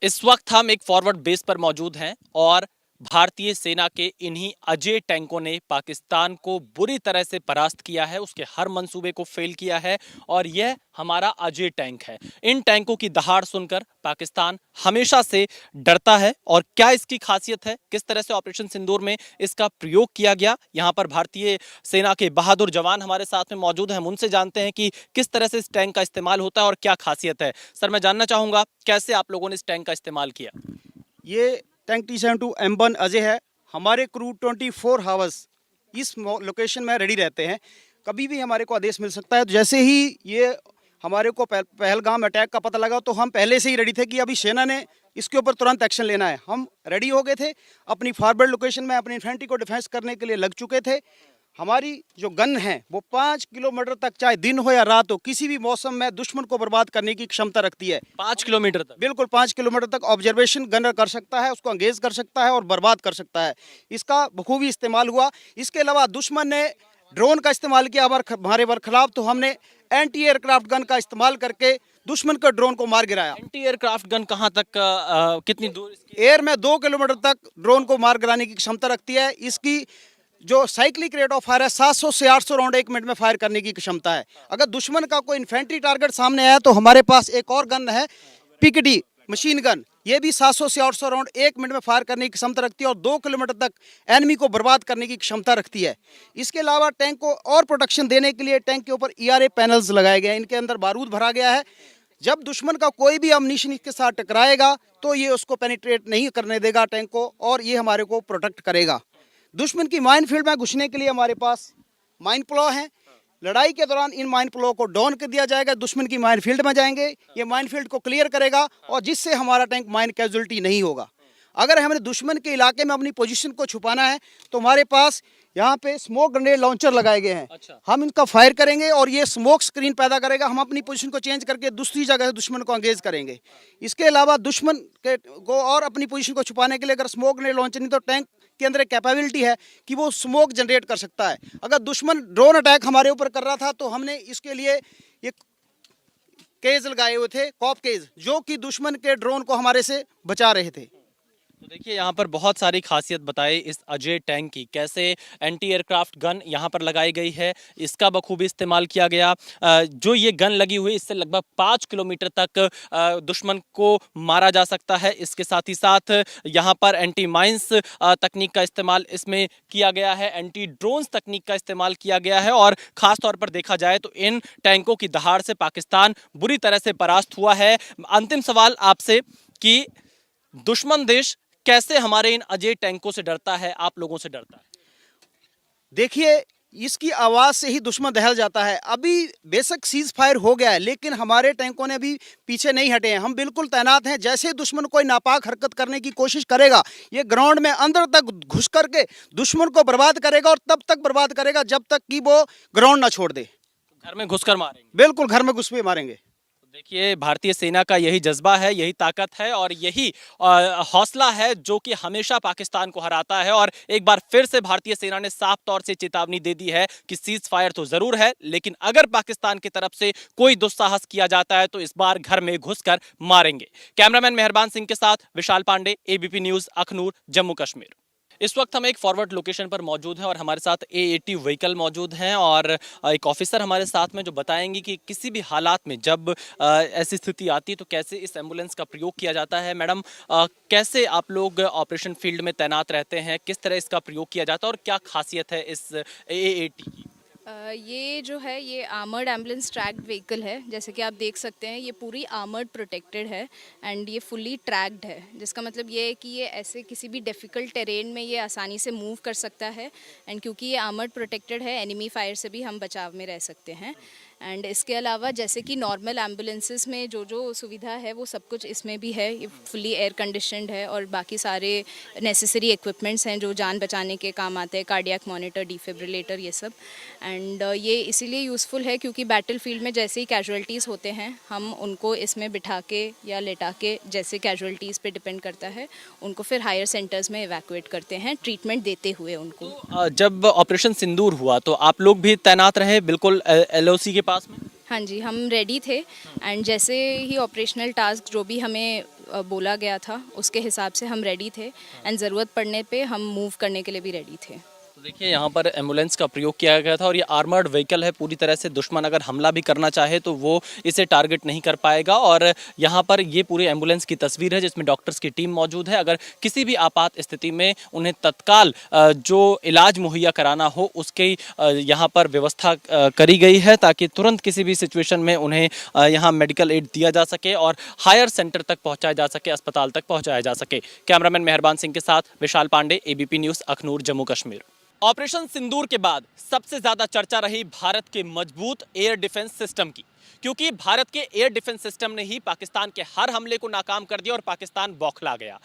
इस वक्त हम एक फॉरवर्ड बेस पर मौजूद हैं और भारतीय सेना के इन्हीं अजय टैंकों ने पाकिस्तान को बुरी तरह से परास्त किया है, उसके हर मंसूबे को फेल किया है और यह हमारा अजय टैंक है। इन टैंकों की दहाड़ सुनकर पाकिस्तान हमेशा से डरता है। और क्या इसकी खासियत है, किस तरह से ऑपरेशन सिंदूर में इसका प्रयोग किया गया, यहाँ पर भारतीय सेना के बहादुर जवान हमारे साथ में मौजूद हैं। हम उनसे जानते हैं कि किस तरह से इस टैंक का इस्तेमाल होता है और क्या खासियत है। सर, मैं जानना चाहूंगा कैसे आप लोगों ने इस टैंक का इस्तेमाल किया। ये टैंक T-72 M1 अजय है। हमारे क्रू 24 हावर्स इस लोकेशन में रेडी रहते हैं। कभी भी हमारे को आदेश मिल सकता है। तो जैसे ही ये हमारे को पहलगाम अटैक का पता लगा तो हम पहले से ही रेडी थे कि अभी सेना ने इसके ऊपर तुरंत एक्शन लेना है। हम रेडी हो गए थे, अपनी फॉरवर्ड लोकेशन में अपनी इन्फेंट्री को डिफेंस करने के लिए लग चुके थे। हमारी जो गन है वो 5 किलोमीटर तक, चाहे दिन हो या रात हो, किसी भी मौसम में दुश्मन को बर्बाद करने की क्षमता रखती है। 5 किलोमीटर तक? बिल्कुल 5 किलोमीटर तक ऑब्जर्वेशन गनर कर सकता है, उसको एंगेज कर सकता है और बर्बाद कर सकता है। इसका बखूबी इस्तेमाल हुआ। इसके अलावा दुश्मन ने ड्रोन का इस्तेमाल किया हमारे बरखिलाफ, तो हमने एंटी एयरक्राफ्ट गन का इस्तेमाल करके दुश्मन के ड्रोन को मार गिराया। एंटी एयरक्राफ्ट गन कहां तक, कितनी दूर इसकी? एयर में 2 किलोमीटर तक ड्रोन को मार गिराने की क्षमता रखती है। इसकी जो साइक्लिक रेट ऑफ फायर है 700 से 800 राउंड 1 मिनट में फायर करने की क्षमता है। अगर दुश्मन का कोई इन्फेंट्री टारगेट सामने आया तो हमारे पास एक और गन है पीकेडी मशीन गन, ये भी 700 से 800 राउंड 1 मिनट में फायर करने की क्षमता रखती है और 2 किलोमीटर तक एनिमी को बर्बाद करने की क्षमता रखती है। इसके अलावा टैंक को और प्रोटेक्शन देने के लिए टैंक के ऊपर ERA पैनल्स लगाए गए हैं। इनके अंदर बारूद भरा गया है। जब दुश्मन का कोई भी अमनीशन इसके साथ टकराएगा तो ये उसको पेनिट्रेट नहीं करने देगा टैंक को, और ये हमारे को प्रोटेक्ट करेगा। दुश्मन की माइन फील्ड में घुसने के लिए हमारे पास माइन प्लो है। लड़ाई के दौरान इन माइन प्लो को डाउन कर दिया जाएगा, दुश्मन की माइन फील्ड में जाएंगे, ये माइन फील्ड को क्लियर करेगा और जिससे हमारा टैंक माइन कैजुअलिटी नहीं होगा। अगर हमें दुश्मन के इलाके में अपनी पोजीशन को छुपाना है तो हमारे पास यहाँ पे स्मोक ग्रेनेड लॉन्चर लगाए गए हैं। अच्छा। हम इनका फायर करेंगे और ये स्मोक स्क्रीन पैदा करेगा। हम अपनी पोजीशन को चेंज करके दूसरी जगह से दुश्मन को एंगेज करेंगे। इसके अलावा दुश्मन के को और अपनी पोजीशन को छुपाने के लिए अगर स्मोक ग्रेनेड लॉन्चर नहीं तो टैंक के अंदर एक कैपेबिलिटी है कि वो स्मोक जनरेट कर सकता है। अगर दुश्मन ड्रोन अटैक हमारे ऊपर कर रहा था तो हमने इसके लिए ये केज लगाए हुए थे, कॉप केज, जो कि दुश्मन के ड्रोन को हमारे से बचा रहे थे। तो देखिए, यहाँ पर बहुत सारी खासियत बताई इस अजय टैंक की, कैसे एंटी एयरक्राफ्ट गन यहाँ पर लगाई गई है, इसका बखूबी इस्तेमाल किया गया। जो ये गन लगी हुई इससे लगभग 5 किलोमीटर तक दुश्मन को मारा जा सकता है। इसके साथ ही साथ यहाँ पर एंटी माइंस तकनीक का इस्तेमाल इसमें किया गया है, एंटी ड्रोन्स तकनीक का इस्तेमाल किया गया है। और ख़ास तौर पर देखा जाए तो इन टैंकों की दहाड़ से पाकिस्तान बुरी तरह से परास्त हुआ है। अंतिम सवाल आपसे कि दुश्मन देश कैसे हमारे इन अजय टैंकों से डरता है, आप लोगों से डरता है? देखिए, इसकी आवाज़ से ही दुश्मन दहल जाता है। अभी बेशक सीज फायर हो गया है लेकिन हमारे टैंकों ने अभी पीछे नहीं हटे हैं। हम बिल्कुल तैनात हैं। जैसे दुश्मन कोई नापाक हरकत करने की कोशिश करेगा, ये ग्राउंड में अंदर तक घुस करके दुश्मन को बर्बाद करेगा और तब तक बर्बाद करेगा जब तक कि वो ग्राउंड ना छोड़ दे। घर में घुसकर मारेंगे? बिल्कुल, घर में घुस के मारेंगे। देखिए, भारतीय सेना का यही जज्बा है, यही ताकत है और यही हौसला है जो कि हमेशा पाकिस्तान को हराता है। और एक बार फिर से भारतीय सेना ने साफ तौर से चेतावनी दे दी है कि सीज फायर तो जरूर है, लेकिन अगर पाकिस्तान की तरफ से कोई दुस्साहस किया जाता है तो इस बार घर में घुसकर मारेंगे। कैमरामैन मेहरबान सिंह के साथ विशाल पांडे, ABP न्यूज, अखनूर, जम्मू कश्मीर। इस वक्त हम एक फॉरवर्ड लोकेशन पर मौजूद हैं और हमारे साथ A80 व्हीकल मौजूद हैं और एक ऑफिसर हमारे साथ में जो बताएंगे कि किसी भी हालात में जब ऐसी स्थिति आती है तो कैसे इस एम्बुलेंस का प्रयोग किया जाता है। मैडम, कैसे आप लोग ऑपरेशन फील्ड में तैनात रहते हैं, किस तरह इसका प्रयोग किया जाता है और क्या खासियत है इस A80 की? ये जो है ये आर्मर्ड एम्बुलेंस ट्रैक्ड व्हीकल है। जैसे कि आप देख सकते हैं ये पूरी आर्मर्ड प्रोटेक्टेड है एंड ये फुली ट्रैक्ड है, जिसका मतलब ये है कि ये ऐसे किसी भी डिफ़िकल्ट टेरेन में ये आसानी से मूव कर सकता है। एंड क्योंकि ये आर्मर्ड प्रोटेक्टेड है, एनिमी फायर से भी हम बचाव में रह सकते हैं। एंड इसके अलावा जैसे कि नॉर्मल एम्बुलेंसेस में जो जो सुविधा है वो सब कुछ इसमें भी है। ये फुली एयर कंडीशनड है और बाकी सारे नेसेसरी इक्विपमेंट्स हैं जो जान बचाने के काम आते हैं, कार्डियक मॉनिटर, डिफिब्रिलेटर, ये सब। एंड ये इसीलिए यूज़फुल है क्योंकि बैटल फील्ड में जैसे ही कैजुअलिटीज़ होते हैं हम उनको इसमें बिठा के या लेटा के, जैसे कैजुअलिटीज़ पे डिपेंड करता है, उनको फिर हायर सेंटर्स में इवैक्यूएट करते हैं ट्रीटमेंट देते हुए उनको। तो जब ऑपरेशन सिंदूर हुआ तो आप लोग भी तैनात रहे बिल्कुल LOC के पास में? हाँ जी, हम रेडी थे एंड जैसे ही ऑपरेशनल टास्क जो भी हमें बोला गया था उसके हिसाब से हम रेडी थे एंड ज़रूरत पड़ने पे हम मूव करने के लिए भी रेडी थे। तो देखिए यहाँ पर एम्बुलेंस का प्रयोग किया गया था और ये आर्मर्ड व्हीकल है, पूरी तरह से दुश्मन अगर हमला भी करना चाहे तो वो इसे टारगेट नहीं कर पाएगा। और यहाँ पर ये पूरी एम्बुलेंस की तस्वीर है जिसमें डॉक्टर्स की टीम मौजूद है। अगर किसी भी आपात स्थिति में उन्हें तत्काल जो इलाज मुहैया कराना हो उसकी यहाँ पर व्यवस्था करी गई है ताकि तुरंत किसी भी सिचुएशन में उन्हें यहाँ मेडिकल एड दिया जा सके और हायर सेंटर तक पहुँचाया जा सके, अस्पताल तक पहुँचाया जा सके। कैमरामैन मेहरबान सिंह के साथ Vishal Pandey, ABP news, Akhnoor, Jammu Kashmir. Operation Sindoor के बाद सबसे ज्यादा चर्चा रही भारत के मजबूत एयर डिफेंस सिस्टम की, क्योंकि भारत के एयर डिफेंस सिस्टम ने ही पाकिस्तान के हर हमले को नाकाम कर दिया और पाकिस्तान बौखला गया।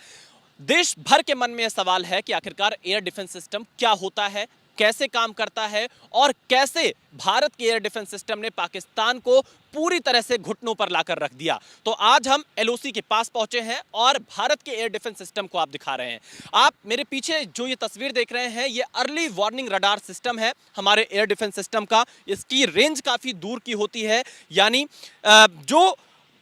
देश भर के मन में यह सवाल है कि आखिरकार एयर डिफेंस सिस्टम क्या होता है, कैसे काम करता है और कैसे भारत के एयर डिफेंस सिस्टम ने पाकिस्तान को पूरी तरह से घुटनों पर लाकर रख दिया। तो आज हम LOC के पास पहुंचे हैं और भारत के एयर डिफेंस सिस्टम को आप दिखा रहे हैं। आप मेरे पीछे जो ये तस्वीर देख रहे हैं ये अर्ली वार्निंग रडार सिस्टम है हमारे एयर डिफेंस सिस्टम का। इसकी रेंज काफी दूर की होती है, यानी जो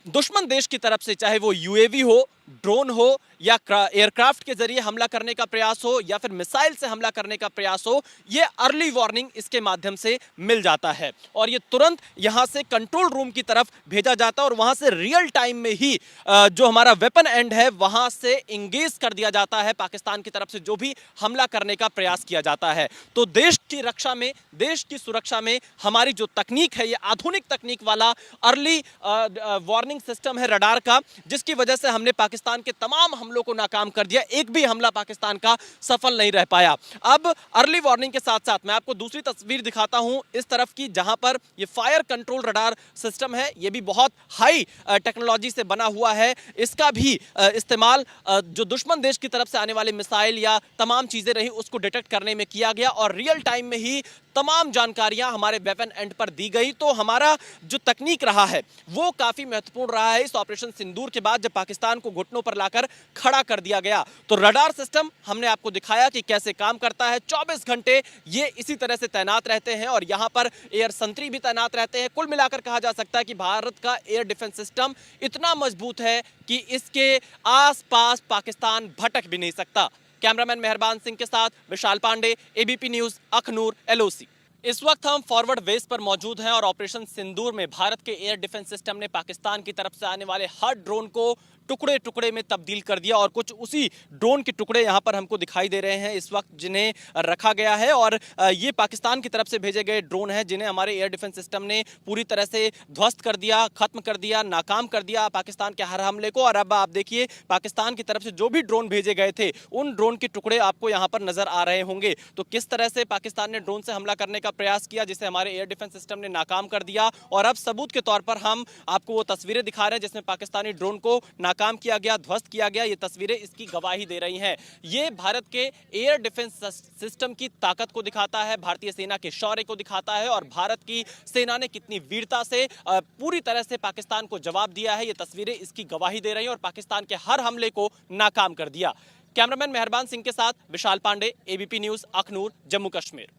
दुश्मन देश की तरफ से चाहे वो UAV हो, ड्रोन हो या एयरक्राफ्ट के जरिए हमला करने का प्रयास हो या फिर मिसाइल से हमला करने का प्रयास हो, ये अर्ली वार्निंग इसके माध्यम से मिल जाता है और ये तुरंत यहां से कंट्रोल रूम की तरफ भेजा जाता है और वहां से रियल टाइम में ही जो हमारा वेपन एंड है वहां से इंगेज कर दिया जाता है पाकिस्तान की तरफ से जो भी हमला करने का प्रयास किया जाता है। तो देश की रक्षा में, देश की सुरक्षा में हमारी जो तकनीक है ये आधुनिक तकनीक वाला अर्ली वार्निंग सिस्टम है रडार का, जिसकी वजह से हमने पाकिस्तान के तमाम हमलों को नाकाम कर दिया। एक भी हमला पाकिस्तान का सफल नहीं रह पाया। अब अर्ली वार्निंग के साथ साथ मैं आपको दूसरी तस्वीर दिखाता हूं इस तरफ की, जहां पर ये फायर कंट्रोल रडार सिस्टम है। ये भी बहुत हाई टेक्नोलॉजी से बना हुआ है। इसका भी इस्तेमाल जो दुश्मन देश की तरफ से आने वाले मिसाइल या तमाम चीजें रही उसको डिटेक्ट करने में किया गया और रियल टाइम में ही तमाम जानकारियां हमारे वेपन एंड पर दी गई। तो हमारा जो तकनीक रहा है वो काफी महत्वपूर्ण रहा है इस ऑपरेशन सिंदूर के बाद, जब पाकिस्तान को घुटनों पर लाकर खड़ा कर दिया गया। तो रडार सिस्टम हमने आपको दिखाया कि कैसे काम करता है। 24 घंटे ये इसी तरह से तैनात रहते हैं और यहां पर एयर संतरी भी तैनात रहते हैं। कुल मिलाकर कहा जा सकता है कि भारत का एयर डिफेंस सिस्टम इतना मजबूत है कि इसके आसपास पाकिस्तान भटक भी नहीं सकता। कैमरामैन मेहरबान सिंह के साथ Vishal Pandey, ABP news, Akhnoor, LOC। इस वक्त हम फॉरवर्ड बेस पर मौजूद हैं और ऑपरेशन सिंदूर में भारत के एयर डिफेंस सिस्टम ने पाकिस्तान की तरफ से आने वाले हर ड्रोन को टुकड़े टुकड़े में तब्दील कर दिया और कुछ उसी ड्रोन के टुकड़े यहां पर हमको दिखाई दे रहे हैं इस वक्त, जिन्हें रखा गया है। और ये पाकिस्तान की तरफ से भेजे गए ड्रोन हैं जिन्हें हमारे एयर डिफेंस सिस्टम ने पूरी तरह से ध्वस्त कर दिया, खत्म कर दिया, नाकाम कर दिया पाकिस्तान के हर हमले को। और अब आप देखिए पाकिस्तान की तरफ से जो भी ड्रोन भेजे गए थे उन ड्रोन के टुकड़े आपको यहाँ पर नजर आ रहे होंगे। तो किस तरह से पाकिस्तान ने ड्रोन से हमला करने का प्रयास किया जिसे हमारे एयर डिफेंस सिस्टम ने नाकाम कर दिया। और अब सबूत के तौर पर हम आपको वो तस्वीरें दिखा रहे हैं जिसमें पाकिस्तानी ड्रोन को नाकाम किया गया, ध्वस्त किया गया। ये तस्वीरें इसकी गवाही दे रही हैं। ये भारत के एयर डिफेंस सिस्टम की ताकत को दिखाता है, भारतीय सेना के शौर्य को दिखाता है और भारत की सेना ने कितनी वीरता से पूरी तरह से पाकिस्तान को जवाब दिया है। ये तस्वीरें इसकी गवाही दे रही हैं और पाकिस्तान के हर हमले को नाकाम कर दिया। कैमरामैन मेहरबान सिंह के साथ विशाल पांडे, ABP न्यूज़, अखनूर, जम्मू कश्मीर।